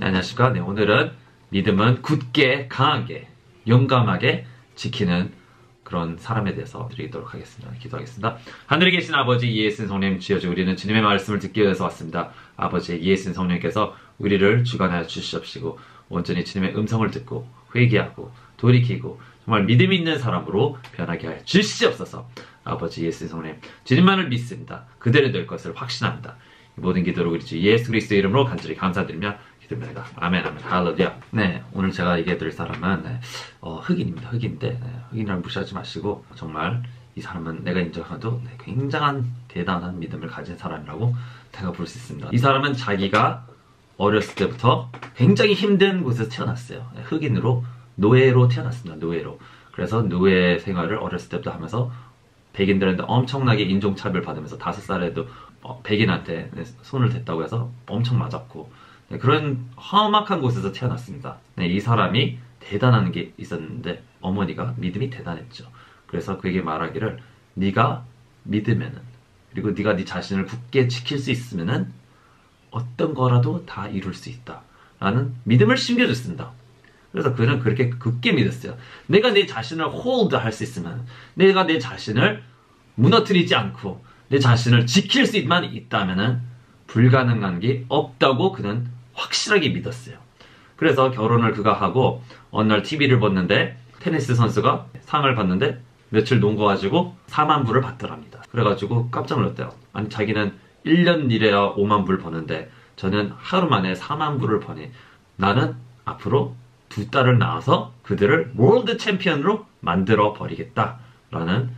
네, 안녕하십니까. 네, 오늘은 믿음은 굳게, 강하게, 용감하게 지키는 그런 사람에 대해서 드리도록 하겠습니다. 기도하겠습니다. 하늘에 계신 아버지 예수님 성령 주여주 우리는 주님의 말씀을 듣기 위해서 왔습니다. 아버지 예수님 성령께서 우리를 주관하여 주시옵시고 온전히 주님의 음성을 듣고 회개하고 돌이키고 정말 믿음 있는 사람으로 변하게 하여 주시옵소서. 아버지 예수님 성령 주님만을 믿습니다. 그대로 될 것을 확신합니다. 모든 기도를 우리 주 예수 그리스도의 이름으로 간절히 감사드리며 기도합니다. 아멘, 아멘, 할렐루야. 네, 오늘 제가 얘기해드릴 사람은 흑인입니다. 흑인인데 흑인이라고 무시하지 마시고 정말 이 사람은 내가 인정해도 굉장한 대단한 믿음을 가진 사람이라고 제가 볼 수 있습니다. 이 사람은 자기가 어렸을 때부터 굉장히 힘든 곳에서 태어났어요. 흑인으로 노예로 태어났습니다. 노예로. 그래서 노예 생활을 어렸을 때부터 하면서 백인들한테 엄청나게 인종차별 받으면서 5살에도 백인한테 손을 댔다고 해서 엄청 맞았고 그런 험악한 곳에서 태어났습니다. 이 사람이 대단한 게 있었는데 어머니가 믿음이 대단했죠. 그래서 그에게 말하기를 네가 믿으면은 그리고 네가 네 자신을 굳게 지킬 수 있으면은 어떤 거라도 다 이룰 수 있다 라는 믿음을 심겨줬습니다. 그래서 그는 그렇게 굳게 믿었어요. 내가 내 자신을 홀드 할 수 있으면 내가 내 자신을 무너뜨리지 않고 내 자신을 지킬 수만 있다면은 불가능한 게 없다고 그는 확실하게 믿었어요. 그래서 결혼을 그가 하고 어느 날 TV를 봤는데 테니스 선수가 상을 받는데 며칠 농구가지고 4만 불을 받더랍니다. 그래가지고 깜짝 놀랐대요. 아니 자기는 1년 일해야 5만 불 버는데 저는 하루 만에 4만 불을 버니 나는 앞으로 2딸을 낳아서 그들을 월드 챔피언으로 만들어 버리겠다라는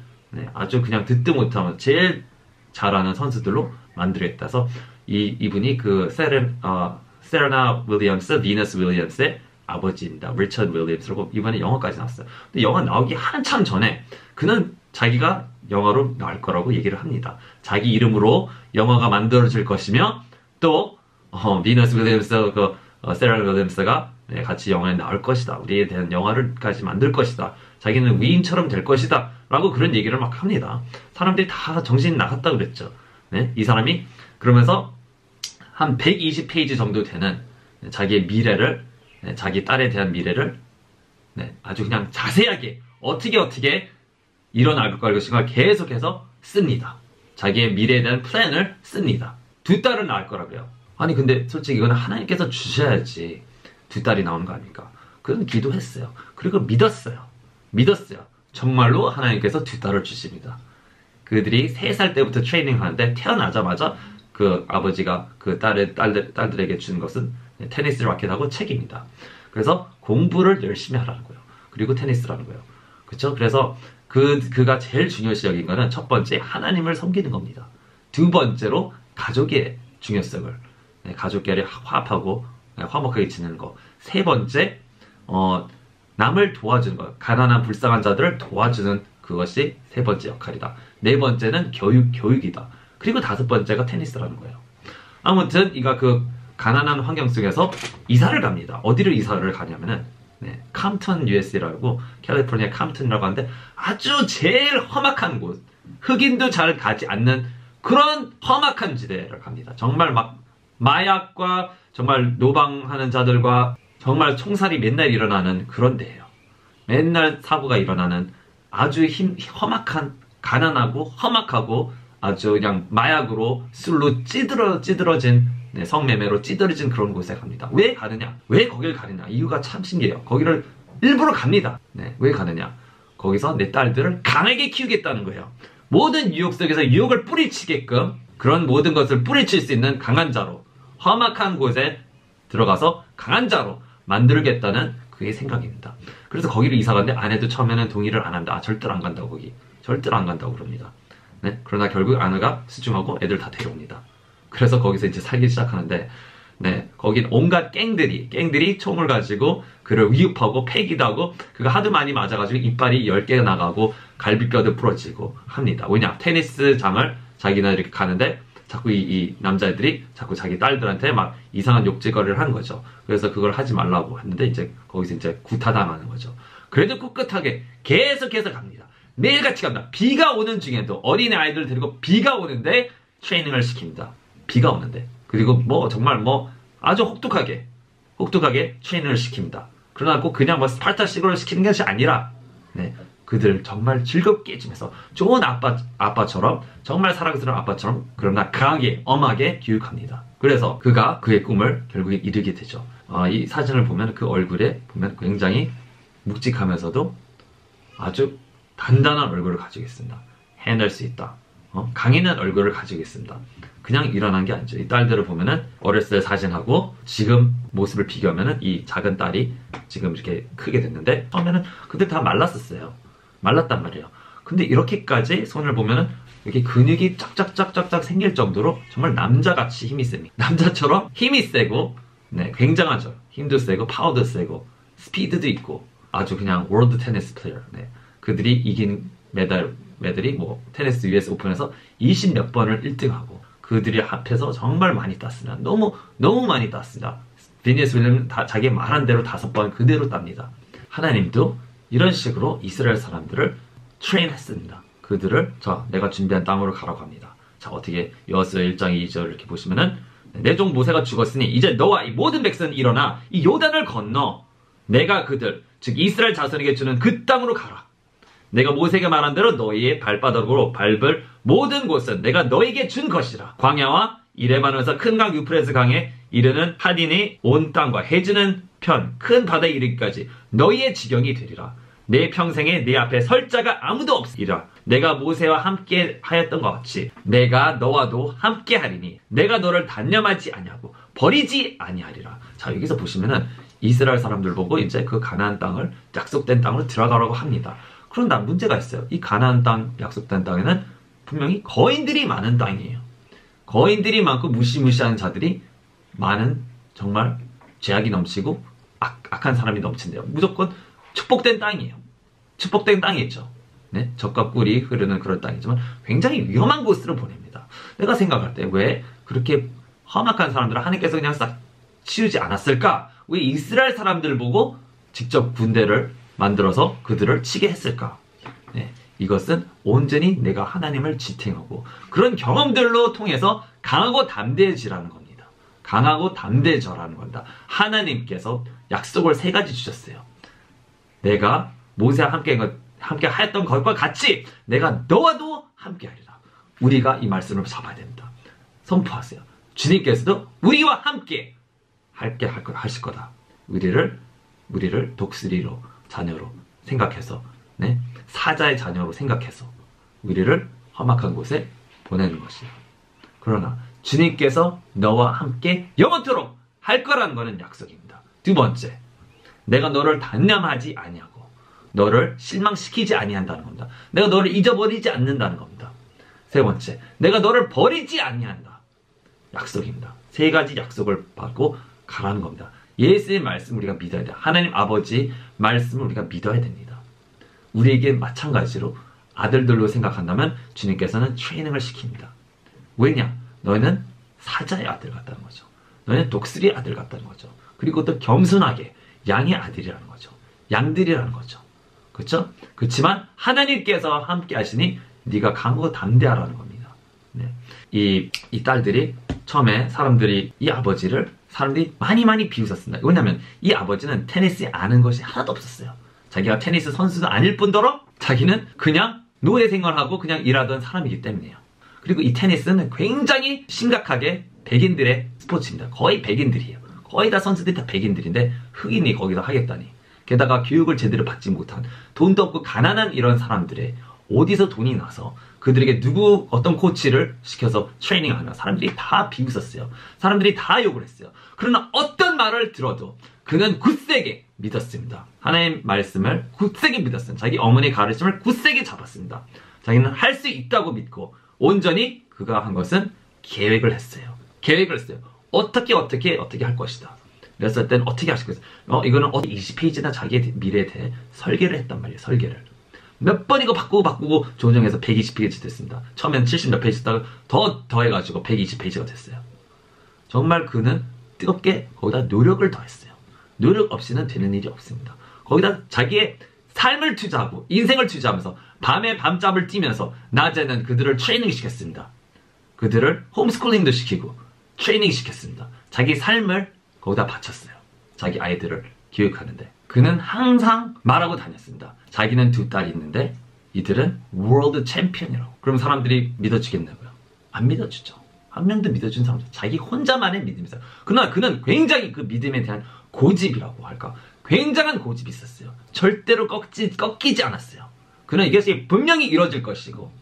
아주 그냥 듣도 못하면 제일 잘하는 선수들로 만들겠다. 그래서 이분이 그 세레나 윌리엄스, 비너스 윌리엄스의 아버지입니다. 리처드 윌리엄스라고 이번에 영화까지 나왔어요. 근데 영화 나오기 한참 전에 그는 자기가 영화로 나올 거라고 얘기를 합니다. 자기 이름으로 영화가 만들어질 것이며 또 비너스 윌리엄스, 세레나 윌리엄스가 같이 영화에 나올 것이다. 우리에 대한 영화를까지 만들 것이다. 자기는 위인처럼 될 것이다. 라고 그런 얘기를 막 합니다. 사람들이 다 정신이 나갔다 그랬죠. 이 사람이 그러면서 한 120페이지 정도 되는 자기의 미래를, 자기 딸에 대한 미래를 아주 그냥 자세하게 어떻게 일어날 것인가 계속해서 씁니다. 자기의 미래에 대한 플랜을 씁니다. 2딸을 낳을 거라고요. 아니 근데 솔직히 이거는 하나님께서 주셔야지 2딸이 나오는 거 아닙니까? 그건 기도했어요. 그리고 믿었어요. 정말로 하나님께서 2딸을 주십니다. 그들이 3살 때부터 트레이닝 하는데 태어나자마자 그 아버지가 그 딸들에게 준 것은 테니스 라켓하고 책입니다. 그래서 공부를 열심히 하라는 거예요. 그리고 테니스라는 거예요. 그렇죠? 그래서 그가 제일 중요시 여긴 거는 첫 번째 하나님을 섬기는 겁니다. 두 번째로 가족의 중요성을 가족끼리 화합하고 화목하게 지내는 거. 세 번째 남을 도와주는 것, 가난한 불쌍한 자들을 도와주는 그것이 세 번째 역할이다. 네 번째는 교육이다. 그리고 5번째가 테니스라는 거예요. 아무튼 이가 그 가난한 환경 속에서 이사를 갑니다. 어디를 이사를 가냐면은 캄튼 USA라고 캘리포니아 캄튼이라고 하는데 아주 제일 험악한 곳, 흑인도 잘 가지 않는 그런 험악한 지대를 갑니다. 정말 막 마약과 정말 노방하는 자들과 정말 총살이 맨날 일어나는 그런 데예요. 맨날 사고가 일어나는 아주 험악한, 가난하고 험악하고 아주 그냥 마약으로 술로 찌들어진 성매매로 찌들어진 그런 곳에 갑니다. 왜 가느냐? 왜 거길 가느냐? 이유가 참 신기해요. 거기를 일부러 갑니다. 왜 가느냐? 거기서 내 딸들을 강하게 키우겠다는 거예요. 모든 유혹 속에서 유혹을 뿌리치게끔 그런 모든 것을 뿌리칠 수 있는 강한 자로 험악한 곳에 들어가서 강한 자로 만들겠다는 그의 생각입니다. 그래서 거기를 이사 갔는데 아내도 처음에는 동의를 안 한다. 절대로 안 간다고 거기. 절대로 안 간다고 그럽니다. 그러나 결국 아내가 수중하고 애들 다 데려옵니다. 그래서 거기서 이제 살기 시작하는데 거긴 온갖 갱들이 총을 가지고 그를 위협하고 패기도 하고 그가 하도 많이 맞아가지고 이빨이 10개가 나가고 갈비뼈도 부러지고 합니다. 왜냐? 테니스장을 자기는 이렇게 가는데 자꾸 이 남자애들이 자꾸 자기 딸들한테 막 이상한 욕짓거리를 하는 거죠. 그래서 그걸 하지 말라고 했는데 이제 거기서 이제 구타당하는 거죠. 그래도 꿋꿋하게 계속해서 갑니다. 매일같이 갑니다. 비가 오는 중에도 어린애 아이들 데리고 비가 오는데 트레이닝을 시킵니다. 비가 오는데. 그리고 정말 아주 혹독하게 혹독하게 트레이닝을 시킵니다. 그러나 꼭 그냥 뭐 스파르타식으로 시키는 것이 아니라 그들을 정말 즐겁게 해주면서 좋은 아빠처럼 정말 사랑스러운 아빠처럼 그러나 강하게 엄하게 교육합니다. 그래서 그가 그의 꿈을 결국에 이루게 되죠. 이 사진을 보면 그 얼굴에 보면 굉장히 묵직하면서도 아주 단단한 얼굴을 가지고 있습니다. 해낼 수 있다. 강인한 얼굴을 가지고 있습니다. 그냥 일어난 게 아니죠. 이 딸들을 보면은 어렸을 때 사진하고 지금 모습을 비교하면은 이 작은 딸이 지금 이렇게 크게 됐는데 처음에는 그들 다 말랐었어요. 말랐단 말이에요. 근데 이렇게까지 손을 보면은 이렇게 근육이 쫙쫙쫙쫙 생길 정도로 정말 남자같이 힘이 셉니다. 남자처럼 힘이 세고 굉장하죠. 힘도 세고 파워도 세고 스피드도 있고 아주 그냥 월드 테니스 플레이어. 그들이 이긴 메달이 뭐 테니스 US 오픈에서 20몇 번을 1등하고 그들이 합해서 정말 많이 땄습니다. 너무 많이 땄습니다. 비니스 윌리엄은 자기 말한 대로 5번 그대로 땁니다. 하나님도 이런 식으로 이스라엘 사람들을 트레인했습니다. 그들을 내가 준비한 땅으로 가라고 합니다. 자, 어떻게 여호수아 1장 2절 이렇게 보시면은 내 종 모세가 죽었으니 이제 너와 이 모든 백성은 일어나 이 요단을 건너 내가 그들 즉 이스라엘 자손에게 주는 그 땅으로 가라. 내가 모세에게 말한 대로 너희의 발바닥으로 밟을 모든 곳은 내가 너에게 준 것이라. 광야와 이레바논에서 큰 강 유프레스 강에 이르는 하딘이 온 땅과 해지는 편 큰 바다에 이르기까지 너희의 지경이 되리라. 내 평생에 내 앞에 설 자가 아무도 없으리라. 내가 모세와 함께 하였던 것 같이 내가 너와도 함께 하리니 내가 너를 단념하지 아니하고 버리지 아니하리라. 자, 여기서 보시면은 이스라엘 사람들 보고 이제 그 가나안 땅을 약속된 땅으로 들어가라고 합니다. 그런데 문제가 있어요. 이 가나안 땅, 약속된 땅에는 분명히 거인들이 많은 땅이에요. 거인들이 많고 무시무시한 자들이 많은 정말 죄악이 넘치고 악한 사람이 넘친대요. 무조건 축복된 땅이에요. 축복된 땅이죠. 젖과 꿀이 흐르는 그런 땅이지만 굉장히 위험한 곳으로 보냅니다. 내가 생각할 때 왜 그렇게 험악한 사람들을 하나님께서 그냥 싹 치우지 않았을까? 왜 이스라엘 사람들을 보고 직접 군대를 만들어서 그들을 치게 했을까? 이것은 온전히 내가 하나님을 지탱하고 그런 경험들로 통해서 강하고 담대해지라는 겁니다. 강하고 담대해져라는 겁니다. 하나님께서 약속을 3가지 주셨어요. 내가 모세와 함께 하였던 것과 같이 내가 너와도 함께 하리라. 우리가 이 말씀을 잡아야 됩니다. 선포하세요. 주님께서도 우리와 함께 하실 거다. 우리를 독수리로 자녀로 생각해서 사자의 자녀로 생각해서 우리를 험악한 곳에 보내는 것이야. 그러나 주님께서 너와 함께 영원토록 할 거라는 것은 약속입니다. 2번째, 내가 너를 단념하지 아니하고 너를 실망시키지 아니한다는 겁니다. 내가 너를 잊어버리지 않는다는 겁니다. 3번째, 내가 너를 버리지 아니한다. 약속입니다. 3가지 약속을 받고 가라는 겁니다. 예수의 말씀 우리가 믿어야 돼요. 하나님 아버지 말씀을 우리가 믿어야 됩니다. 우리에게 마찬가지로 아들들로 생각한다면 주님께서는 트레이닝을 시킵니다. 왜냐? 너희는 사자의 아들 같다는 거죠. 너희는 독수리의 아들 같다는 거죠. 그리고 또 겸손하게 양의 아들이라는 거죠. 양들이라는 거죠. 그렇죠? 그렇지만 하나님께서 함께 하시니 네가 강하고 담대하라는 겁니다. 이 딸들이 처음에 이 아버지를 사람들이 많이 비웃었습니다. 왜냐하면 이 아버지는 테니스에 아는 것이 하나도 없었어요. 자기가 테니스 선수도 아닐 뿐더러 자기는 그냥 노예 생활하고 그냥 일하던 사람이기 때문이에요. 그리고 이 테니스는 굉장히 심각하게 백인들의 스포츠입니다. 거의 백인들이에요. 거의 다 선수들이 다 백인들인데 흑인이 거기서 하겠다니. 게다가 교육을 제대로 받지 못한 돈도 없고 가난한 이런 사람들의 어디서 돈이 나서 그들에게 어떤 코치를 시켜서 트레이닝하면 사람들이 다 비웃었어요. 사람들이 다 욕을 했어요. 그러나 어떤 말을 들어도 그는 굳세게 믿었습니다. 하나님 말씀을 굳세게 믿었습니다. 자기 어머니의 가르침을 굳세게 잡았습니다. 자기는 할 수 있다고 믿고 온전히 그가 한 것은 계획을 했어요. 어떻게 할 것이다. 그랬을 때는 어떻게 하실 것이다. 이거는 20페이지나 자기의 미래에 대해 설계를 했단 말이에요. 설계를. 몇 번 이거 바꾸고 조정해서 120페이지 됐습니다. 처음엔 70몇 페이지 있다가 더해가지고 120페이지가 됐어요. 정말 그는 뜨겁게 거기다 노력을 더했어요. 노력 없이는 되는 일이 없습니다. 거기다 자기의 삶을 투자하고 인생을 투자하면서 밤에 밤잠을 뛰면서 낮에는 그들을 트레이닝 시켰습니다. 그들을 홈스쿨링도 시키고 트레이닝 시켰습니다. 자기 삶을 거기다 바쳤어요. 자기 아이들을 교육하는데 그는 항상 말하고 다녔습니다. 자기는 2딸이 있는데 이들은 월드 챔피언이라고. 그럼 사람들이 믿어주겠냐고요? 안 믿어주죠. 한 명도 믿어준 사람 없어요. 자기 혼자만의 믿음이 있어요. 그러나 그는 굉장히 그 믿음에 대한 고집이라고 할까? 굉장한 고집이 있었어요. 절대로 꺾이지 않았어요. 그는 이것이 분명히 이루어질 것이고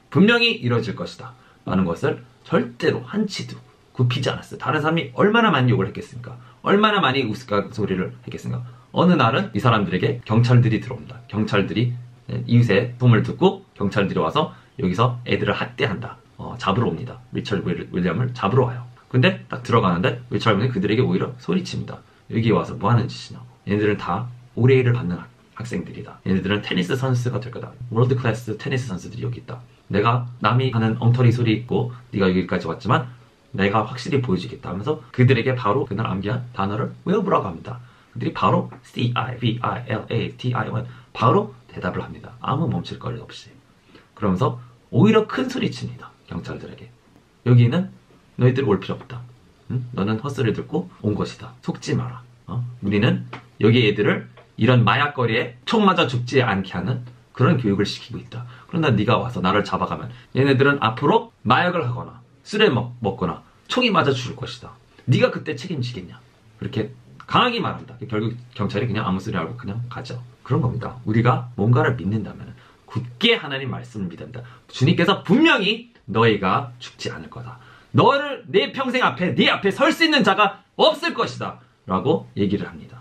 분명히 이루어질 것이다 라는 것을 절대로 한치도 굽히지 않았어요. 다른 사람이 얼마나 많이 욕을 했겠습니까? 얼마나 많이 우스갯소리를 했겠습니까? 어느 날은 이 사람들에게 경찰들이 들어옵니다. 경찰들이 이웃의 소문을 듣고 경찰들이 와서 여기서 애들을 학대한다. 잡으러 옵니다. 리처드 윌리엄을 잡으러 와요. 근데 딱 들어가는데 리처드 윌리엄이 그들에게 오히려 소리칩니다. 여기 와서 뭐 하는 짓이냐고. 얘네들은 다 올해를 받는 학생들이다. 얘네들은 테니스 선수가 될 거다. 월드 클래스 테니스 선수들이 여기 있다. 내가 남이 하는 엉터리 소리 있고 네가 여기까지 왔지만 내가 확실히 보여주겠다 하면서 그들에게 바로 그날 암기한 단어를 외워보라고 합니다. 그들이 바로 C-I-V-I-L-A-T-I-O-N 바로 대답을 합니다. 아무 멈출거리 없이. 그러면서 오히려 큰 소리 칩니다. 경찰들에게. 여기는 너희들 올 필요 없다. 응? 너는 헛소리를 듣고 온 것이다. 속지 마라. 우리는 여기 애들을 이런 마약거리에 총 맞아 죽지 않게 하는 그런 교육을 시키고 있다. 그러나 네가 와서 나를 잡아가면 얘네들은 앞으로 마약을 하거나 술에 먹거나 총이 맞아 죽을 것이다. 네가 그때 책임지겠냐. 그렇게 강하게 말한다. 결국 경찰이 그냥 아무 소리 하고 그냥 가죠. 그런 겁니다. 우리가 뭔가를 믿는다면 굳게 하나님 말씀을 믿는다. 주님께서 분명히 너희가 죽지 않을 거다. 너를 내 평생 앞에 네 앞에 설 수 있는 자가 없을 것이다 라고 얘기를 합니다.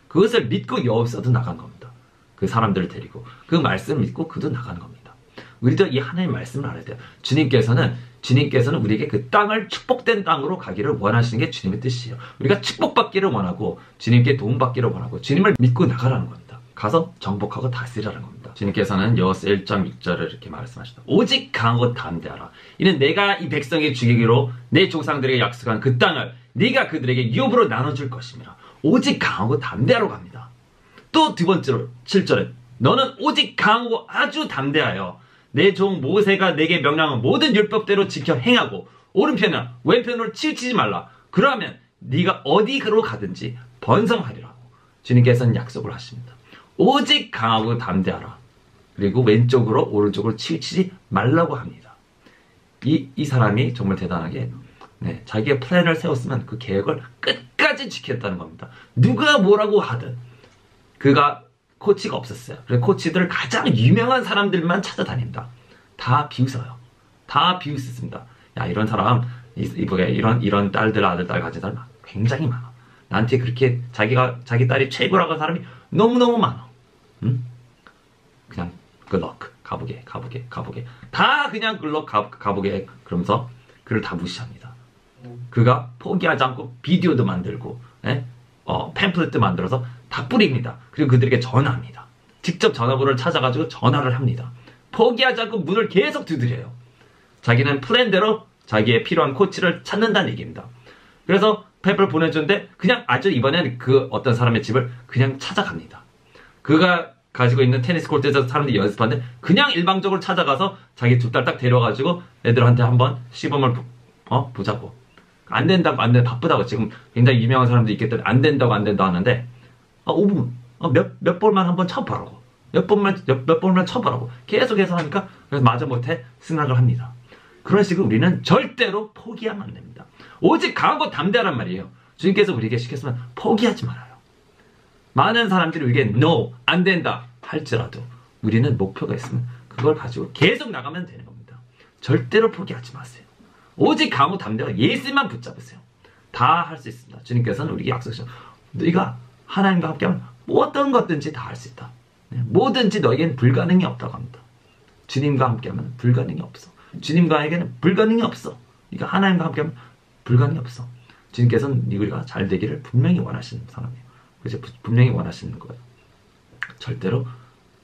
그것을 믿고 여기서도 나간 겁니다. 그 사람들을 데리고 그 말씀을 믿고 그도 나가는 겁니다. 우리도 이 하나님의 말씀을 알아야 돼요. 주님께서는 우리에게 그 땅을 축복된 땅으로 가기를 원하시는 게 주님의 뜻이에요. 우리가 축복받기를 원하고 주님께 도움받기를 원하고 주님을 믿고 나가라는 겁니다. 가서 정복하고 다스리라는 겁니다. 주님께서는 여호수아 1장 6절을 이렇게 말씀하시다. 오직 강하고 담대하라. 이는 내가 이 백성에게 주기로 내 조상들에게 약속한 그 땅을 네가 그들에게 유업으로 나눠줄 것입니다. 오직 강하고 담대하라고 합니다. 또 두 번째로 7절에 너는 오직 강하고 아주 담대하여 내 종 모세가 내게 명령한 모든 율법대로 지켜 행하고 오른편이나 왼편으로 치우치지 말라. 그러면 네가 어디로 가든지 번성하리라고 주님께서는 약속을 하십니다. 오직 강하고 담대하라. 그리고 왼쪽으로 오른쪽으로 치우치지 말라고 합니다. 이 사람이 정말 대단하게 자기의 플랜을 세웠으면 그 계획을 끝까지 지켰다는 겁니다. 누가 뭐라고 하든 그가 코치가 없었어요. 그래서 코치들 가장 유명한 사람들만 찾아다닙니다. 다 비웃어요. 다 비웃습니다. 야, 이런 사람, 이런 딸들, 아들, 딸 가진 사람 굉장히 많아. 나한테 그렇게 자기 딸이 최고라고 하는 사람이 너무너무 많아. 응? 그냥 good luck. 가보게. 다 그냥 good luck 가보게. 그러면서 그를 다 무시합니다. 그가 포기하지 않고 비디오도 만들고 팸플렛도 만들어서 다 뿌립니다. 그리고 그들에게 전화합니다. 직접 전화번호를 찾아가지고 전화를 합니다. 포기하지 않고 문을 계속 두드려요. 자기는 플랜대로 자기의 필요한 코치를 찾는다는 얘기입니다. 그래서 팸플을 보내주는데 그냥 아주 이번엔 그 어떤 사람의 집을 그냥 찾아갑니다. 그가 가지고 있는 테니스 코트에서 사람들이 연습하는데 그냥 일방적으로 찾아가서 자기 2딸 딱 데려가지고 애들한테 한번 시범을 보자고. 안 된다고 바쁘다고 지금 굉장히 유명한 사람들이 있기 때문에 안 된다고 하는데 5분 몇 볼만 한번 쳐보라고 몇 볼만 쳐보라고 계속해서 하니까 그래서 마저 못해 승낙을 합니다. 그런 식으로 우리는 절대로 포기하면 안 됩니다. 오직 강하고 담대하란 말이에요. 주님께서 우리에게 시켰으면 포기하지 말아요. 많은 사람들이 우리에게 no 안 된다 할지라도 우리는 목표가 있으면 그걸 가지고 계속 나가면 되는 겁니다. 절대로 포기하지 마세요. 오직 강하고 담대하고 예수만 붙잡으세요. 다 할 수 있습니다. 주님께서는 우리에게 약속하셨죠. 너희가 하나님과 함께하면 어떤 것든지 다 할 수 있다. 뭐든지 너에게는 불가능이 없다고 합니다. 주님과 함께하면 불가능이 없어. 주님과에게는 불가능이 없어. 그러니까 하나님과 함께하면 불가능이 없어. 주님께서는 우리가 잘 되기를 분명히 원하시는 사람이에요. 그래서 분명히 원하시는 거예요. 절대로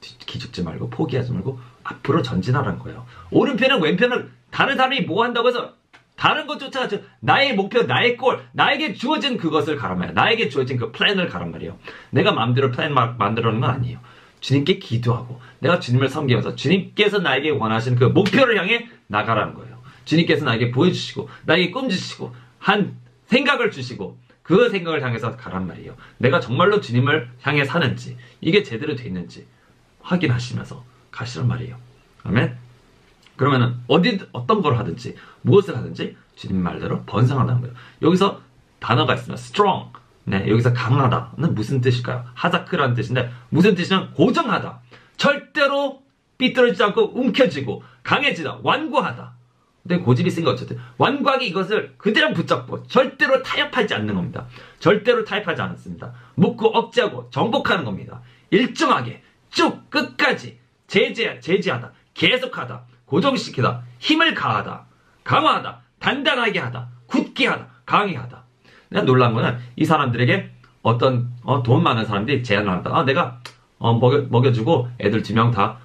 기죽지 말고 포기하지 말고 앞으로 전진하라는 거예요. 오른편은 왼편을 다른 사람이 뭐 한다고 해서 다른 것조차 나의 목표, 나의 골, 나에게 주어진 그것을 가란 말이에요. 나에게 주어진 그 플랜을 가란 말이에요. 내가 마음대로 플랜 만들어놓는 건 아니에요. 주님께 기도하고 내가 주님을 섬기면서 주님께서 나에게 원하시는 그 목표를 향해 나가라는 거예요. 주님께서 나에게 보여주시고 나에게 꿈 주시고 한 생각을 주시고 그 생각을 향해서 가란 말이에요. 내가 정말로 주님을 향해 사는지, 이게 제대로 돼 있는지 확인하시면서 가시란 말이에요. 아멘. 그러면은 어떤 걸 하든지 무엇을 하든지 주님 말대로 번성한다는 거예요. 여기서 단어가 있습니다. strong. 네, 여기서 강하다는 무슨 뜻일까요? 하자크라는 뜻인데 무슨 뜻이냐면 고정하다. 절대로 삐뚤어지지 않고 움켜쥐고 강해지다. 완고하다. 근데 고집이 센 거 어쨌든 완고하게 이것을 그대로 붙잡고 절대로 타협하지 않는 겁니다. 절대로 타협하지 않습니다. 묻고 억제하고 정복하는 겁니다. 일정하게 쭉 끝까지 제지하다. 계속하다. 고정시키다. 힘을 가하다. 강화하다. 단단하게 하다. 굳게 하다. 강하게 하다. 내가 놀란 거는 이 사람들에게 어떤 돈 많은 사람들이 제안을 한다. 내가 먹여주고 애들 2명 다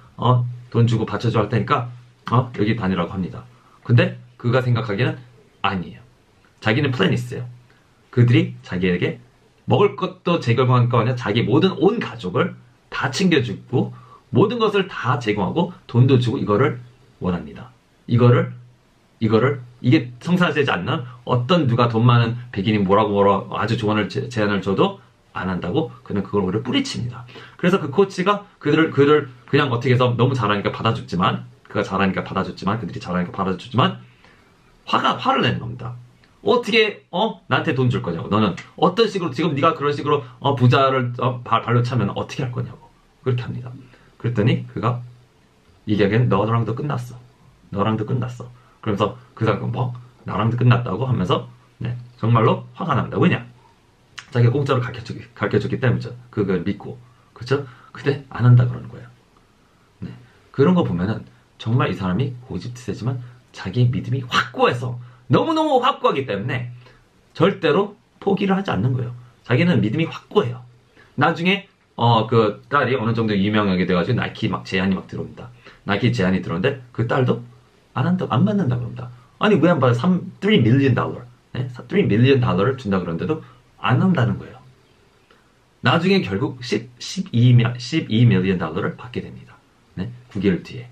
돈 주고 받쳐줘 할 테니까 여기 다니라고 합니다. 근데 그가 생각하기에는 아니에요. 자기는 플랜이 있어요. 그들이 자기에게 먹을 것도 제공할 거 아니라 자기 모든 온 가족을 다 챙겨주고 모든 것을 다 제공하고 돈도 주고 이거를 원합니다. 이게 성사되지 않는 어떤 누가 돈 많은 백인이 뭐라고 아주 조언을 제안을 줘도 안 한다고 그는 그걸 뿌리칩니다. 그래서 그 코치가 그들을 그냥 어떻게 해서 너무 잘하니까 받아줬지만 그가 잘하니까 받아줬지만 그들이 잘하니까 받아줬지만 화를 내는 겁니다. 어떻게 나한테 돈 줄 거냐고. 너는 어떤 식으로 지금 네가 그런 식으로 부자를 발로 차면 어떻게 할 거냐고. 그렇게 합니다. 그랬더니 그가 얘기하기에는 너랑도 끝났어. 너랑도 끝났어. 그러면서 그 사람은 나랑도 끝났다고 하면서 정말로 화가 납니다. 왜냐? 자기가 공짜로 가르쳐줬기 때문이죠. 그걸 믿고. 그렇죠? 근데 안 한다 그러는 거예요. 그런 거 보면은 정말 이 사람이 고집세지만 자기 믿음이 확고해서 너무너무 확고하기 때문에 절대로 포기를 하지 않는 거예요. 자기는 믿음이 확고해요. 나중에 그 딸이 어느 정도 유명하게 돼가지고 나이키 제안이 들어옵니다. 나이키 제안이 들어오는데 그 딸도 안 받는다 그럽니다. 아니 왜 안 받아? $3 million. $3 million 준다 그러는데도 안 한다는 거예요. 나중에 결국 $12 million 받게 됩니다. 9개월 뒤에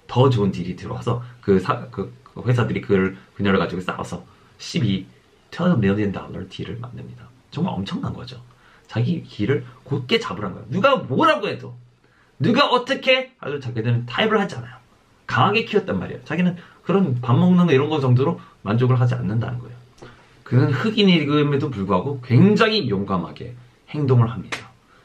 더 좋은 딜이 들어와서 그 회사들이 그녀를 가지고 싸워서 $12 million 딜을 만듭니다. 정말 엄청난 거죠. 자기 길을 곧게 잡으라는 거예요. 누가 뭐라고 해도 누가 어떻게 아주 자기들은 타협을 하지 않아요. 강하게 키웠단 말이에요. 자기는 그런 밥 먹는 거 이런 거 정도로 만족을 하지 않는다는 거예요. 그는 흑인임에도 불구하고 굉장히 용감하게 행동을 합니다.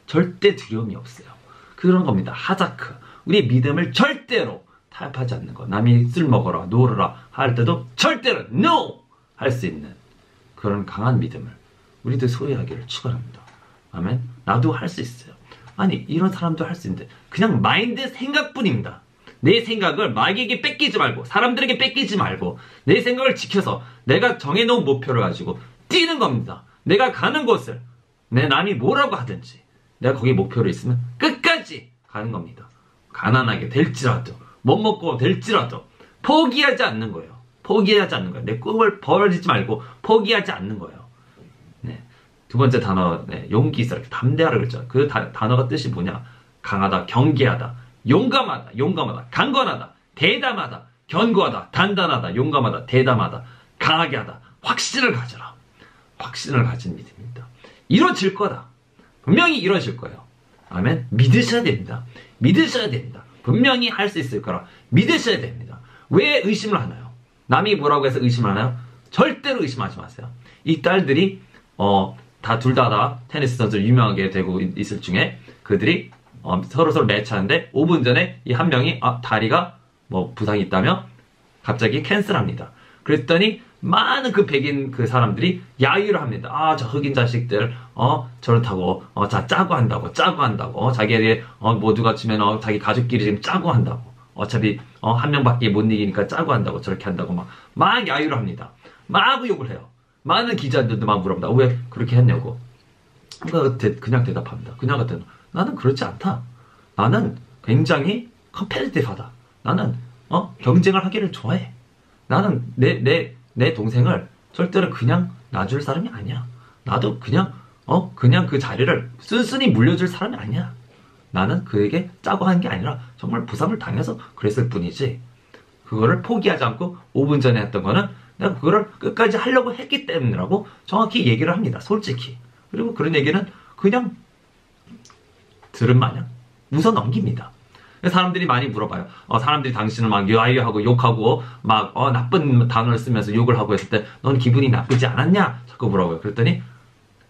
절대 두려움이 없어요. 그런 겁니다. 하자크. 우리의 믿음을 절대로 타협하지 않는 거. 남이 술 먹어라, 놀아라 할 때도 절대로 NO! 할 수 있는 그런 강한 믿음을 우리도 소유하기를 축원합니다. 아멘. 나도 할 수 있어요. 아니 이런 사람도 할 수 있는데 그냥 마인드 생각뿐입니다. 내 생각을 마귀에게 뺏기지 말고 사람들에게 뺏기지 말고 내 생각을 지켜서 내가 정해놓은 목표를 가지고 뛰는 겁니다. 내가 가는 곳을 내 남이 뭐라고 하든지 내가 거기 목표를 있으면 끝까지 가는 겁니다. 가난하게 될지라도 못 먹고 될지라도 포기하지 않는 거예요. 포기하지 않는 거예요. 내 꿈을 버리지 말고 포기하지 않는 거예요. 두 번째 단어 용기 있어라. 담대하라 그랬죠. 그 단어가 뜻이 뭐냐? 강하다, 경계하다, 용감하다, 강건하다, 대담하다, 견고하다, 단단하다, 용감하다, 대담하다, 강하게 하다, 확신을 가져라. 확신을 가진 믿음입니다. 이루어질 거다. 분명히 이루어질 거예요. 아멘. 믿으셔야 됩니다. 믿으셔야 됩니다. 분명히 할 수 있을 거라 믿으셔야 됩니다. 왜 의심을 하나요? 남이 뭐라고 해서 의심을 하나요? 절대로 의심하지 마세요. 이 딸들이 둘 다 테니스 선수 유명하게 되고 있을 중에 그들이 서로 매치하는데 5분 전에 이 한 명이 다리가 부상이 있다며 갑자기 캔슬합니다. 그랬더니 많은 그 백인 그 사람들이 야유를 합니다. 저 흑인 자식들 저렇다고 짜고 한다고 자기에게 모두가 치면 자기 가족끼리 지금 짜고 한다고 어차피 한 명밖에 못 이기니까 짜고 한다고 저렇게 한다고 막 야유를 합니다. 막 욕을 해요. 많은 기자들도 막 물어봅니다. 왜 그렇게 했냐고. 그냥 대답합니다. 그냥 같은 나는 그렇지 않다. 나는 굉장히 컴페티티브하다. 나는 경쟁을 하기를 좋아해. 나는 내 동생을 절대로 그냥 놔줄 사람이 아니야. 나도 그냥 그 자리를 순순히 물려줄 사람이 아니야. 나는 그에게 짜고 한 게 아니라 정말 부상을 당해서 그랬을 뿐이지. 그거를 포기하지 않고 5분 전에 했던 거는 내가 그거를 끝까지 하려고 했기 때문이라고 정확히 얘기를 합니다. 솔직히. 그리고 그런 얘기는 그냥 들은 마냥 웃어 넘깁니다. 사람들이 많이 물어봐요. 사람들이 당신을 막 유아유하고 욕하고 막 나쁜 단어를 쓰면서 욕을 하고 했을 때 넌 기분이 나쁘지 않았냐? 자꾸 물어봐요. 그랬더니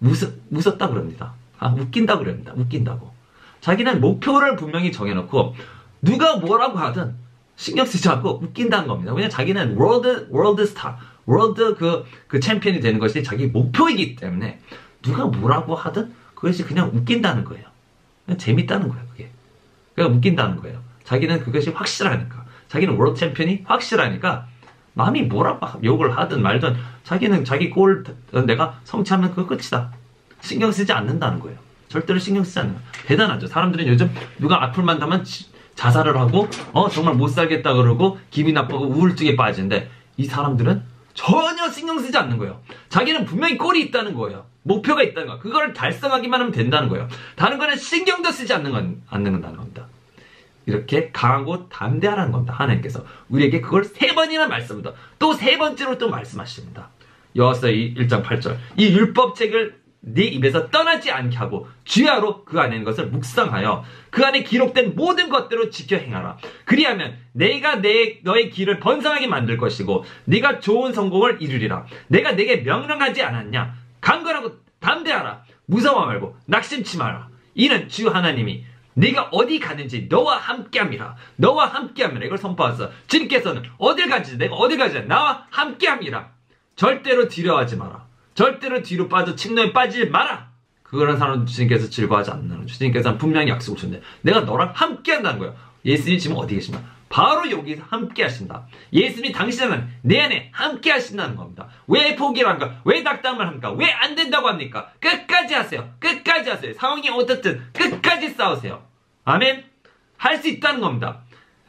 웃었다 그럽니다. 웃긴다 그럽니다. 웃긴다고. 자기는 목표를 분명히 정해놓고 누가 뭐라고 하든 신경 쓰지 않고 웃긴다는 겁니다. 왜냐면 자기는 월드 스타, 월드 그 챔피언이 되는 것이 자기 목표이기 때문에 누가 뭐라고 하든 그것이 그냥 웃긴다는 거예요. 그냥 재밌다는 거예요, 그게. 그냥 웃긴다는 거예요. 자기는 그것이 확실하니까. 자기는 월드 챔피언이 확실하니까 남이 뭐라고 욕을 하든 말든 자기는 자기 골 내가 성취하면 그거 끝이다. 신경 쓰지 않는다는 거예요. 절대로 신경 쓰지 않는 거예요. 대단하죠. 사람들은 요즘 누가 악플만 담으면 자살을 하고 정말 못 살겠다 그러고 기분이 나쁘고 우울증에 빠지는데 이 사람들은 전혀 신경 쓰지 않는 거예요. 자기는 분명히 골이 있다는 거예요. 목표가 있다는 거. 그걸 달성하기만 하면 된다는 거예요. 다른 거는 신경도 쓰지 않는다는 겁니다. 이렇게 강하고 담대하라는 겁니다. 하나님께서 우리에게 그걸 3번이나 말씀합니다. 또 3번째로 또 말씀하십니다. 여호수아 1장 8절 이 율법책을 네 입에서 떠나지 않게 하고 주야로 그 안에 있는 것을 묵상하여 그 안에 기록된 모든 것대로 지켜 행하라. 그리하면 내가 너의 길을 번성하게 만들 것이고 네가 좋은 성공을 이루리라. 내가 내게 명령하지 않았냐? 강건하고 담대하라. 무서워 말고 낙심치 마라. 이는 주 하나님이 네가 어디 가는지 너와 함께함이라. 너와 함께함이라. 이걸 선포하셔서 주님께서는 어딜 가지 내가 어딜 가지 나와 함께함이라. 절대로 두려워하지 마라. 절대로 뒤로 빠져 침노에 빠지지 마라. 그런 사람은 주님께서 즐거워하지 않는 주님께서는 분명히 약속을 주는데 내가 너랑 함께 한다는 거예요. 예수님이 지금 어디 계십니까? 바로 여기서 함께 하신다. 예수님이 당신은 내 안에 함께 하신다는 겁니다. 왜 포기를 합니까? 왜 낙담을 합니까? 왜 안 된다고 합니까? 끝까지 하세요. 끝까지 하세요. 상황이 어떻든 끝까지 싸우세요. 아멘. 할 수 있다는 겁니다.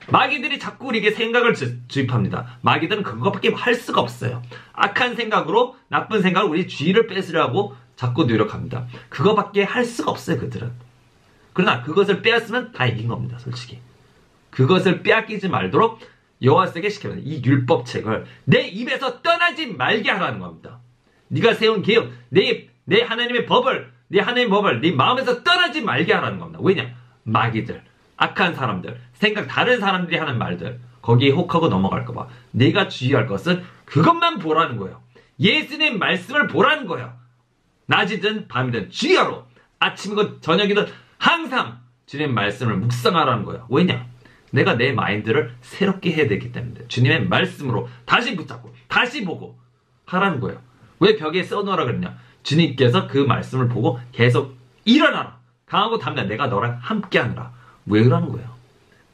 마귀들이 자꾸 우리에게 생각을 주입합니다. 마귀들은 그것밖에 할 수가 없어요. 악한 생각으로 나쁜 생각으로 우리 주의를 뺏으려고 자꾸 노력합니다. 그거밖에 할 수가 없어요, 그들은. 그러나 그것을 빼앗으면 다 이긴 겁니다, 솔직히. 그것을 빼앗기지 말도록 여호와에게 시킵니다. 이 율법책을 내 입에서 떠나지 말게 하라는 겁니다. 네가 세운 계획, 내 하나님의 법을, 네 하나님의 법을 네 마음에서 떠나지 말게 하라는 겁니다. 왜냐? 마귀들, 악한 사람들, 다른 사람들이 하는 말들 거기에 혹하고 넘어갈까봐 내가 주의할 것은 그것만 보라는 거예요. 예수님 말씀을 보라는 거예요. 낮이든 밤이든 주의하러 아침이든 저녁이든 항상 주님의 말씀을 묵상하라는 거예요. 왜냐? 내가 내 마인드를 새롭게 해야 되기 때문에 주님의 말씀으로 다시 붙잡고 다시 보고 하라는 거예요. 왜 벽에 써놓으라 그랬냐? 주님께서 그 말씀을 보고 계속 일어나라. 강하고 담대 내가 너랑 함께 하느라. 외우라는 거예요.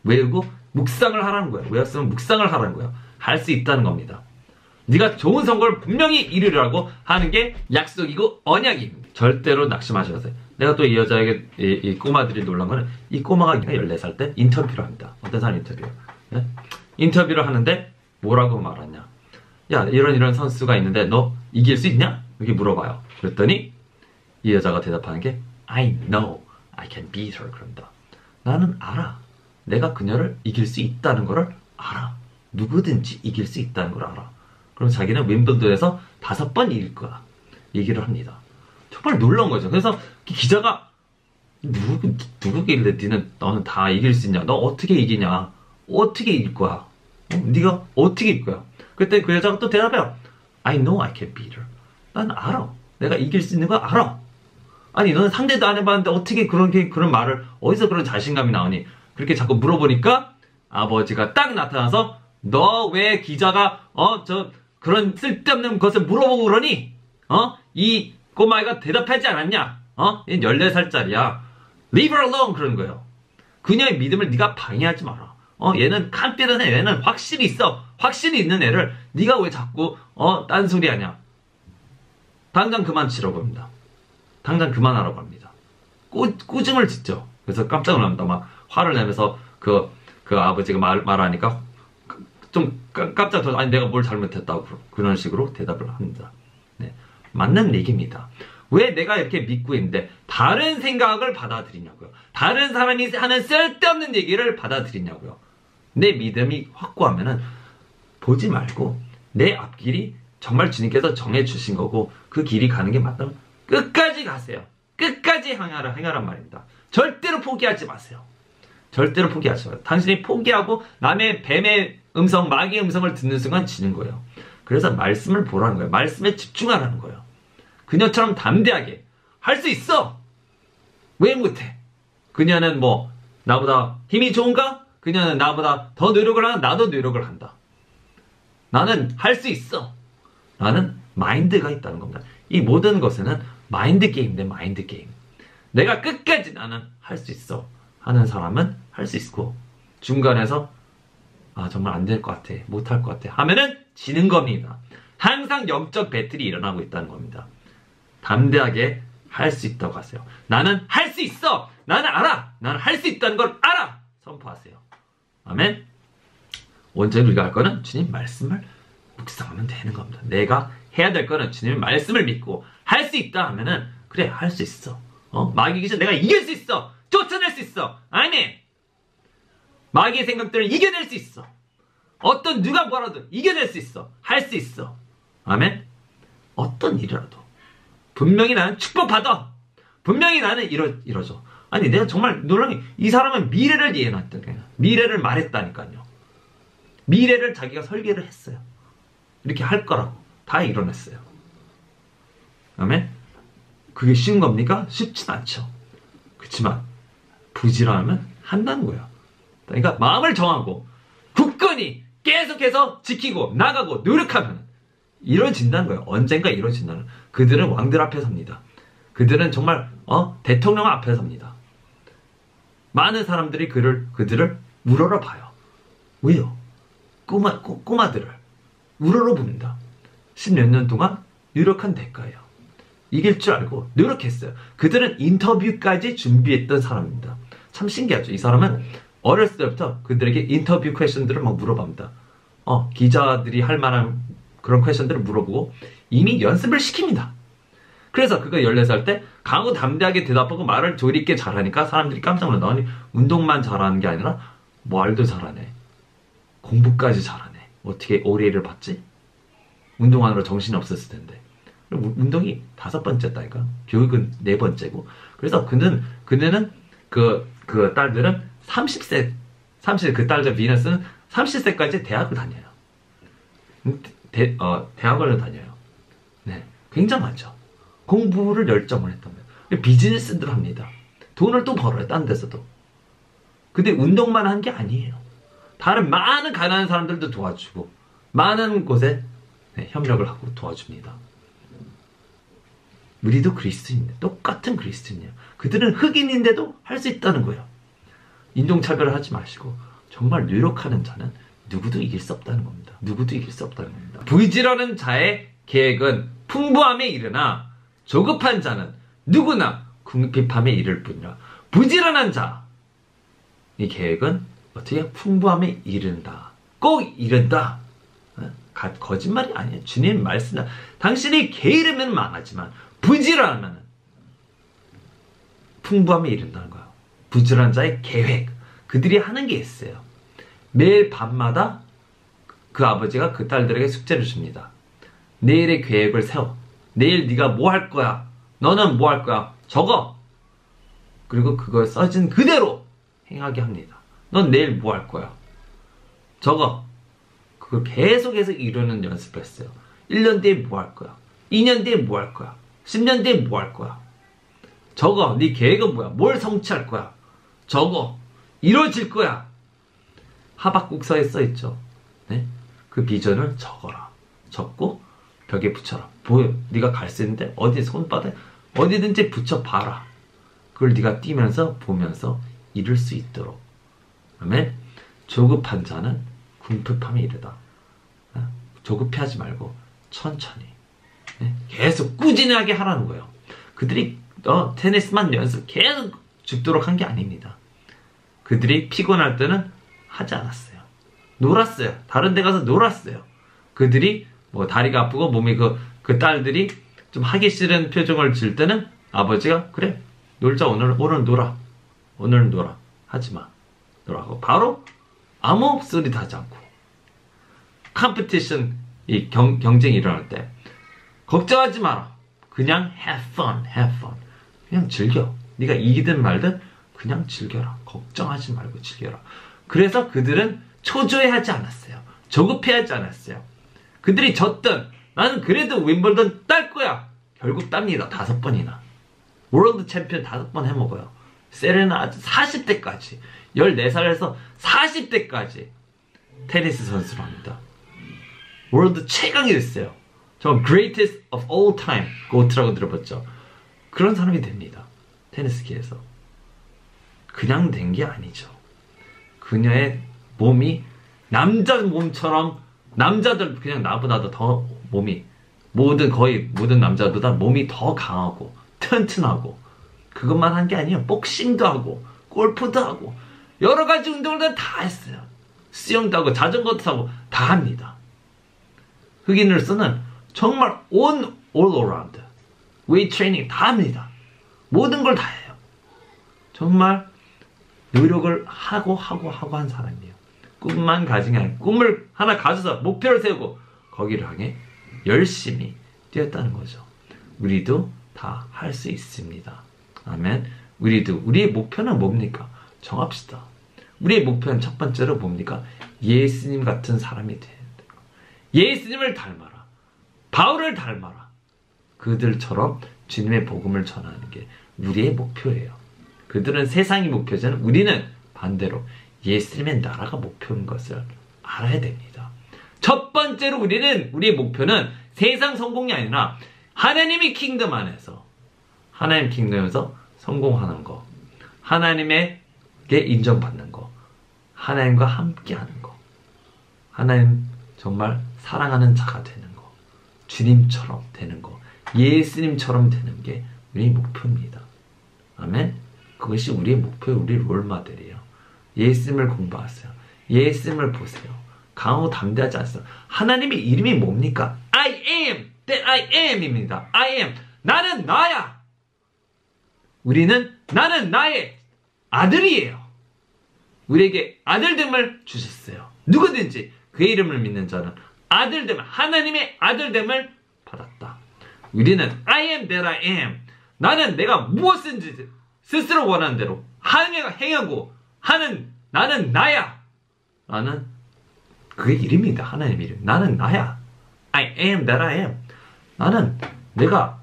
외우고 묵상을 하라는 거예요. 외웠으면 묵상을 하라는 거예요. 할 수 있다는 겁니다. 네가 좋은 선거를 분명히 이루려고 하는 게 약속이고 언약입니다. 절대로 낙심하셔야 돼요. 내가 또 이 여자에게 이 꼬마들이 놀란 거는 이 꼬마가 14살 때 인터뷰를 합니다. 어떤 사람 인터뷰? 네? 인터뷰를 하는데 뭐라고 말하냐? 야, 이런 선수가 있는데 너 이길 수 있냐? 이렇게 물어봐요. 그랬더니 이 여자가 대답하는 게 I know I can beat her. 그런다. 나는 알아. 내가 그녀를 이길 수 있다는 거를 알아. 누구든지 이길 수 있다는 걸 알아. 그럼 자기는 윈블던에서 5번 이길 거야. 얘기를 합니다. 정말 놀라운 거죠. 그래서 기자가 누구길래 너는 다 이길 수 있냐? 너 어떻게 이기냐? 어떻게 이길 거야? 네가 어떻게 이길 거야? 그때 그 여자가 또 대답해요. I know I can beat her. 난 알아. 내가 이길 수 있는 거 알아. 아니 너는 상대도 안 해봤는데 어떻게 그런 말을 어디서 그런 자신감이 나오니? 그렇게 자꾸 물어보니까 아버지가 딱 나타나서 너 왜 기자가 그런 쓸데없는 것을 물어보고 그러니? 이 꼬마애가 대답하지 않았냐? 얘는 14살짜리야. Leave her alone 그러는 거예요. 그녀의 믿음을 네가 방해하지 마라. 얘는 칸피드네. 얘는 확실히 있어. 확실히 있는 애를 네가 왜 자꾸 딴소리 하냐? 당장 그만 치라고 합니다. 당장 그만하라고 합니다. 꾸중을 짓죠. 그래서 깜짝 놀랍니다. 막 화를 내면서 그 아버지가 말하니까 좀 깜짝 놀라서 아니 내가 뭘 잘못했다고 그런 식으로 대답을 합니다. 네. 맞는 얘기입니다. 왜 내가 이렇게 믿고 있는데 다른 생각을 받아들이냐고요. 다른 사람이 하는 쓸데없는 얘기를 받아들이냐고요. 내 믿음이 확고하면은 보지 말고 내 앞길이 정말 주님께서 정해주신 거고 그 길이 가는 게 맞다면 끝까지 가세요. 끝까지 행하란 말입니다. 절대로 포기하지 마세요. 절대로 포기하지 마세요. 당신이 포기하고 남의 뱀의 음성, 마귀의 음성을 듣는 순간 지는 거예요. 그래서 말씀을 보라는 거예요. 말씀에 집중하라는 거예요. 그녀처럼 담대하게 할 수 있어. 왜 못해? 그녀는 뭐 나보다 힘이 좋은가? 그녀는 나보다 더 노력을 하나? 나도 노력을 한다. 나는 할 수 있어. 나는 마인드가 있다는 겁니다. 이 모든 것에는 마인드 게임인데 마인드 게임. 내가 끝까지 나는 할 수 있어 하는 사람은 할 수 있고 중간에서 아 정말 안 될 것 같아, 못할 것 같아 하면은 지는 겁니다. 항상 영적 배틀이 일어나고 있다는 겁니다. 담대하게 할 수 있다고 하세요. 나는 할 수 있어. 나는 알아. 나는 할 수 있다는 걸 알아. 선포하세요. 아멘. 원전히 우리가 할 거는 주님 말씀을 묵상하면 되는 겁니다. 내가 해야 될 거는 주님의 말씀을 믿고 할 수 있다 하면은 그래 할 수 있어. 마귀 귀신 내가 이길 수 있어. 쫓아낼 수 있어. 아멘. 마귀의 생각들을 이겨낼 수 있어. 어떤 누가 뭐라도 이겨낼 수 있어. 할 수 있어. 아멘. 어떤 일이라도 분명히 나는 축복받아. 분명히 나는 이러죠. 아니 내가 정말 놀란 게 이 사람은 미래를 예언했던 거예요. 미래를 말했다니까요. 미래를 자기가 설계를 했어요. 이렇게 할 거라고 다 이뤄냈어요. 아멘. 그게 쉬운 겁니까? 쉽진 않죠. 그렇지만 부지런하면 한다는 거예요. 그러니까 마음을 정하고 굳건히 계속해서 지키고 나가고 노력하면 이루어진다는 거예요. 언젠가 이루어진다는 거예요. 그들은 왕들 앞에 섭니다. 그들은 정말 대통령 앞에 섭니다. 많은 사람들이 그들을 우러러 봐요. 왜요? 꼬마들을 우러러 봅니다. 10몇 년 동안 노력한 대가예요. 이길 줄 알고 노력했어요. 그들은 인터뷰까지 준비했던 사람입니다. 참 신기하죠. 이 사람은 어렸을 때부터 그들에게 인터뷰 퀘션들을 막 물어봅니다. 기자들이 할 만한 그런 퀘션들을 물어보고 이미 연습을 시킵니다. 그래서 그가 14살 때 강하고 담대하게 대답하고 말을 조리 있게 잘하니까 사람들이 깜짝 놀라. 아니 운동만 잘하는 게 아니라 말도 잘하네. 공부까지 잘하네. 어떻게 올해를 봤지? 운동하느라 정신이 없었을 텐데. 운동이 5번째다니까. 교육은 4번째고. 그래서 그네는 그 딸들은 30세 그 딸들 비너스는 30세까지 대학을 다녀요. 대학을 다녀요. 네, 굉장하죠. 공부를 열정을 했던 거예요. 비즈니스들 합니다. 돈을 또 벌어요. 딴 데서도. 근데 운동만 한 게 아니에요. 다른 많은 가난한 사람들도 도와주고 많은 곳에 협력을 하고 도와줍니다. 우리도 그리스도인데 똑같은 그리스도인이에요. 그들은 흑인인데도 할 수 있다는 거예요. 인종차별을 하지 마시고 정말 노력하는 자는 누구도 이길 수 없다는 겁니다. 누구도 이길 수 없다는 겁니다. 부지런한 자의 계획은 풍부함에 이르나 조급한 자는 누구나 궁핍함에 이를 뿐이라. 부지런한 자 이 계획은 어떻게 풍부함에 이른다. 꼭 이른다. 거짓말이 아니에요. 주님 말씀 당신이 게으르면 망하지만 부지런하면 풍부함에 이른다는 거예요. 부지런한 자의 계획. 그들이 하는 게 있어요. 매일 밤마다 그 아버지가 그 딸들에게 숙제를 줍니다. 내일의 계획을 세워. 내일 네가 뭐 할 거야. 너는 뭐 할 거야. 적어. 그리고 그걸 써진 그대로 행하게 합니다. 넌 내일 뭐 할 거야. 적어. 그걸 계속해서 이루는 연습을 했어요. 1년 뒤에 뭐 할 거야. 2년 뒤에 뭐 할 거야. 10년 뒤에 뭐 할 거야. 적어. 네 계획은 뭐야. 뭘 성취할 거야. 적어. 이루어질 거야. 하박국서에 써있죠. 네? 그 비전을 적어라. 적고 벽에 붙여라. 보여. 네가 갈 수 있는데 어디 손바닥에 어디든지 붙여봐라. 그걸 네가 뛰면서 보면서 이룰 수 있도록. 아멘. 조급한 자는 궁핍함에 이르다. 조급해하지 말고 천천히 계속 꾸준하게 하라는 거예요. 그들이 테니스만 연습 계속 죽도록 한 게 아닙니다. 그들이 피곤할 때는 하지 않았어요. 놀았어요. 다른 데 가서 놀았어요. 그들이 뭐 다리가 아프고 몸이 그 딸들이 좀 하기 싫은 표정을 질 때는 아버지가 그래 놀자. 오늘 놀아. 오늘 놀아. 하지마. 놀아고 바로 아무 소리도 하지 않고 컴피티션 이 경쟁이 일어날 때 걱정하지 마라. 그냥 have fun, have fun. 그냥 즐겨. 네가 이기든 말든 그냥 즐겨라. 걱정하지 말고 즐겨라. 그래서 그들은 초조해하지 않았어요. 조급해하지 않았어요. 그들이 졌든 나는 그래도 윈블던 딸 거야. 결국 땁니다. 5번이나. 월드 챔피언 5번 해먹어요. 세레나 아주 40대까지 14살에서 40대까지 테니스 선수로 합니다. 월드 최강이 됐어요. 저 greatest of all time 고트라고 들어봤죠. 그런 사람이 됩니다. 테니스계에서. 그냥 된 게 아니죠. 그녀의 몸이 남자 몸처럼 남자들 그냥 나보다도 더 몸이 거의 모든 남자보다 몸이 더 강하고 튼튼하고 그것만 한 게 아니에요. 복싱도 하고 골프도 하고 여러 가지 운동을 다 했어요. 수영도 하고 자전거도 타고 다 합니다. 흑인으로서는 정말 all around 웨이트 트레이닝 다 합니다. 모든 걸 다 해요. 정말 노력을 하고 한 사람이에요. 꿈만 가진 게 아니라 꿈을 하나 가져서 목표를 세우고 거기를 향해 열심히 뛰었다는 거죠. 우리도 다 할 수 있습니다. 아멘. 우리의 목표는 뭡니까? 정합시다. 우리의 목표는 첫 번째로 뭡니까? 예수님 같은 사람이 되는 거. 예수님을 닮아라. 바울을 닮아라. 그들처럼 주님의 복음을 전하는 게 우리의 목표예요. 그들은 세상이 목표잖아요. 우리는 반대로 예수님의 나라가 목표인 것을 알아야 됩니다. 첫 번째로 우리의 목표는 세상 성공이 아니라 하나님의 킹덤 안에서 하나님 킹덤에서 성공하는 거, 하나님에게 인정받는 거, 하나님과 함께하는 거, 하나님 정말 사랑하는 자가 되는 거, 주님처럼 되는 거, 예수님처럼 되는 게 우리의 목표입니다. 아멘. 그것이 우리의 목표예요. 우리 롤모델이에요. 예수님을 공부하세요. 예수님을 보세요. 강하고 담대하지 않으세요. 하나님의 이름이 뭡니까? I am that I am입니다. I am. 나는 나야. 나는 나의 아들이에요. 우리에게 아들됨을 주셨어요. 누구든지 그의 이름을 믿는 자는 아들됨을, 하나님의 아들됨을 받았다. 우리는 I am that I am. 나는 내가 무엇인지 스스로 원하는 대로 행하고 하는 나는 나야. 나는 그의 이름이다. 하나님 이름. 나는 나야. I am that I am. 나는 내가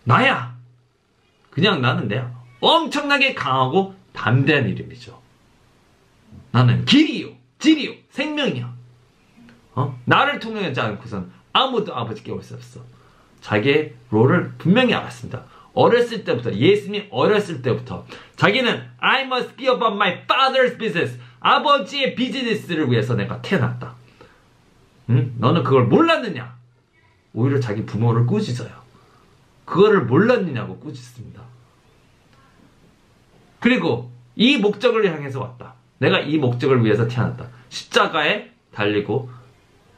나야. 그냥 나는 내야. 엄청나게 강하고 담대한 이름이죠. 나는 길이요, 진리요, 생명이야. 나를 통하지 않고선 아무도 아버지께 올 수 없어. 자기의 롤을 분명히 알았습니다. 어렸을 때부터, 예수님이 어렸을 때부터 자기는 I must be about my father's business. 아버지의 비즈니스를 위해서 내가 태어났다. 너는 그걸 몰랐느냐? 오히려 자기 부모를 꾸짖어요. 그거를 몰랐느냐고 꾸짖습니다. 그리고 이 목적을 향해서 왔다. 내가 이 목적을 위해서 태어났다. 십자가에 달리고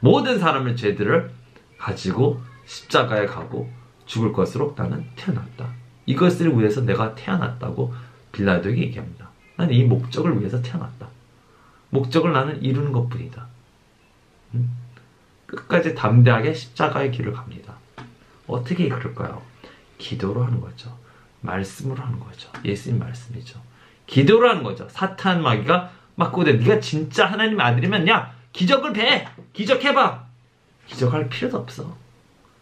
모든 사람의 죄들을 가지고 십자가에 가고 죽을 것으로 나는 태어났다. 이것을 위해서 내가 태어났다고 빌라도에게 얘기합니다. 나는 이 목적을 위해서 태어났다. 목적을 나는 이루는 것뿐이다. 끝까지 담대하게 십자가의 길을 갑니다. 어떻게 그럴까요? 기도로 하는 거죠. 말씀으로 하는 거죠. 예수님 말씀이죠. 기도로 하는 거죠. 사탄 마귀가 막 꼬대. 네가 진짜 하나님의 아들이면 야 기적을 배. 기적해봐. 기적할 필요도 없어.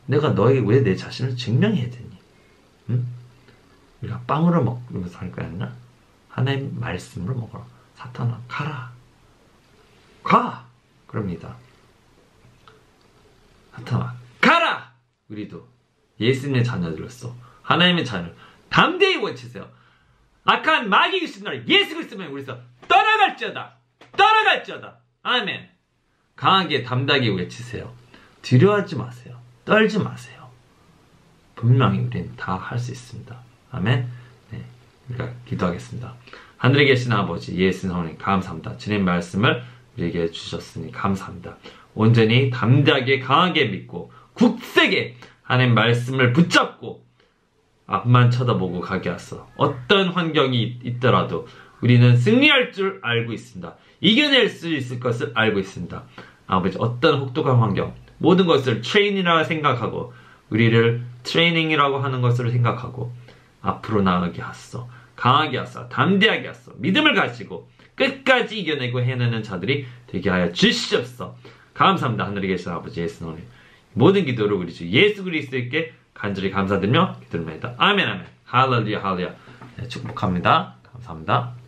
내가 너에게 왜 내 자신을 증명해야 되니? 우리가 빵으로 먹으면서 할 거 아니라 하나님 말씀으로 먹어라. 사탄아 가라. 가. 그럽니다. 사탄아 가라. 우리도 예수님의 자녀들로서 하나님의 자녀 담대히 외치세요. 악한 마귀 귀신을 예수 그리스도의 우리서 떠나갈지어다. 떠나갈지어다. 아멘. 강하게 담대하게 외치세요. 두려워하지 마세요. 떨지 마세요. 분명히 우리는 다 할 수 있습니다. 아멘. 네, 우리가 기도하겠습니다. 하늘에 계신 아버지 예수 성령 감사합니다. 주님 말씀을 우리에게 주셨으니 감사합니다. 온전히 담대하게 강하게 믿고 굳세게 하나님 말씀을 붙잡고 앞만 쳐다보고 가게 하소. 어떤 환경이 있더라도 우리는 승리할 줄 알고 있습니다. 이겨낼 수 있을 것을 알고 있습니다. 아버지 어떤 혹독한 환경 모든 것을 트레이닝이라고 생각하고 우리를 트레이닝이라고 하는 것으로 생각하고 앞으로 나아가게 하소. 강하게 하소. 담대하게 하소. 믿음을 가지고 끝까지 이겨내고 해내는 자들이 되게 하여 주시옵소서. 감사합니다. 하늘에 계신 아버지 예수님. 모든 기도를 우리 주 예수 그리스도께 간절히 감사드리며 기도합니다. 아멘 아멘. 할렐루야 할렐루야. 네, 축복합니다. 감사합니다.